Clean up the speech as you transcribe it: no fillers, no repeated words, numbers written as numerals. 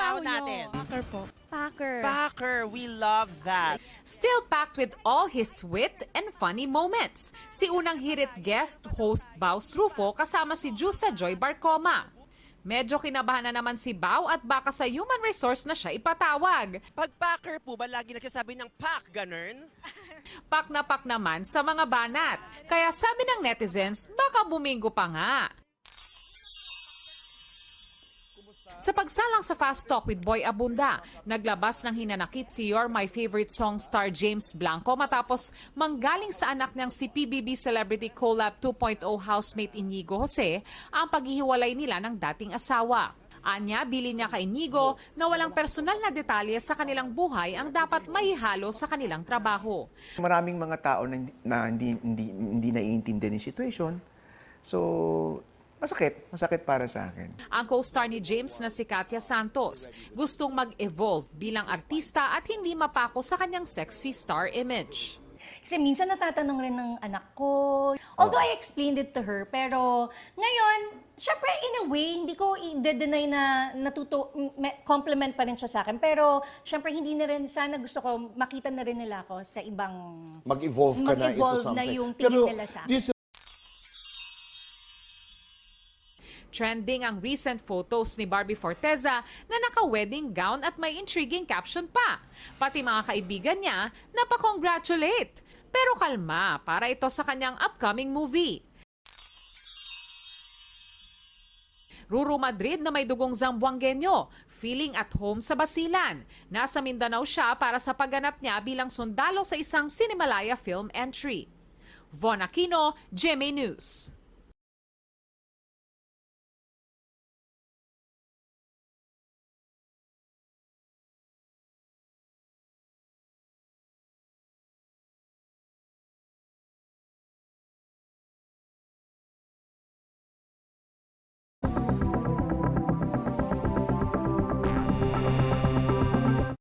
trabaho natin? nyo? Packer po. Packer. Packer, we love that. Still packed with all his wit and funny moments. Si unang hirit guest host Baus Rufo kasama si Jusa Joy Barcoma. Medyo kinabahan na naman si Bao at baka sa human resource na siya ipatawag. Pag packer po ba lagi nagsasabi ng pack, ganun? Pak na pak naman sa mga banat. Kaya sabi ng netizens, baka bumingo pa nga. Sa pagsalang sa Fast Talk with Boy Abunda, naglabas ng hinanakit si You're My Favorite Song star James Blanco matapos manggaling sa anak niyang si PBB Celebrity Collab 2.0 housemate Inigo Jose ang paghihiwalay nila ng dating asawa. Anya, bilin niya kay Inigo na walang personal na detalye sa kanilang buhay ang dapat maihalo sa kanilang trabaho. Maraming mga tao na hindi naiintindihan yung situation. So, masakit para sa akin. Ang co-star ni James na si Katya Santos gustong mag-evolve bilang artista at hindi mapako sa kanyang sexy star image. Kasi minsan natatanong rin ng anak ko. Although I explained it to her, pero ngayon, syempre in a way, hindi ko i-deny na compliment pa rin siya sa akin. Pero syempre hindi na rin, sana gusto ko makita na rin nila ako sa ibang... Mag-evolve ka na into Mag-evolve something. na yung tingin nila sa akin. Trending ang recent photos ni Barbie Forteza na naka-wedding gown at may intriguing caption pa. Pati mga kaibigan niya napakongratulate. Pero kalma, para ito sa kanyang upcoming movie. Ruru Madrid na may dugong Zamboangueño, feeling at home sa Basilan. Nasa Mindanao siya para sa pagganap niya bilang sundalo sa isang Cinemalaya film entry. Von Aquino, GMA News.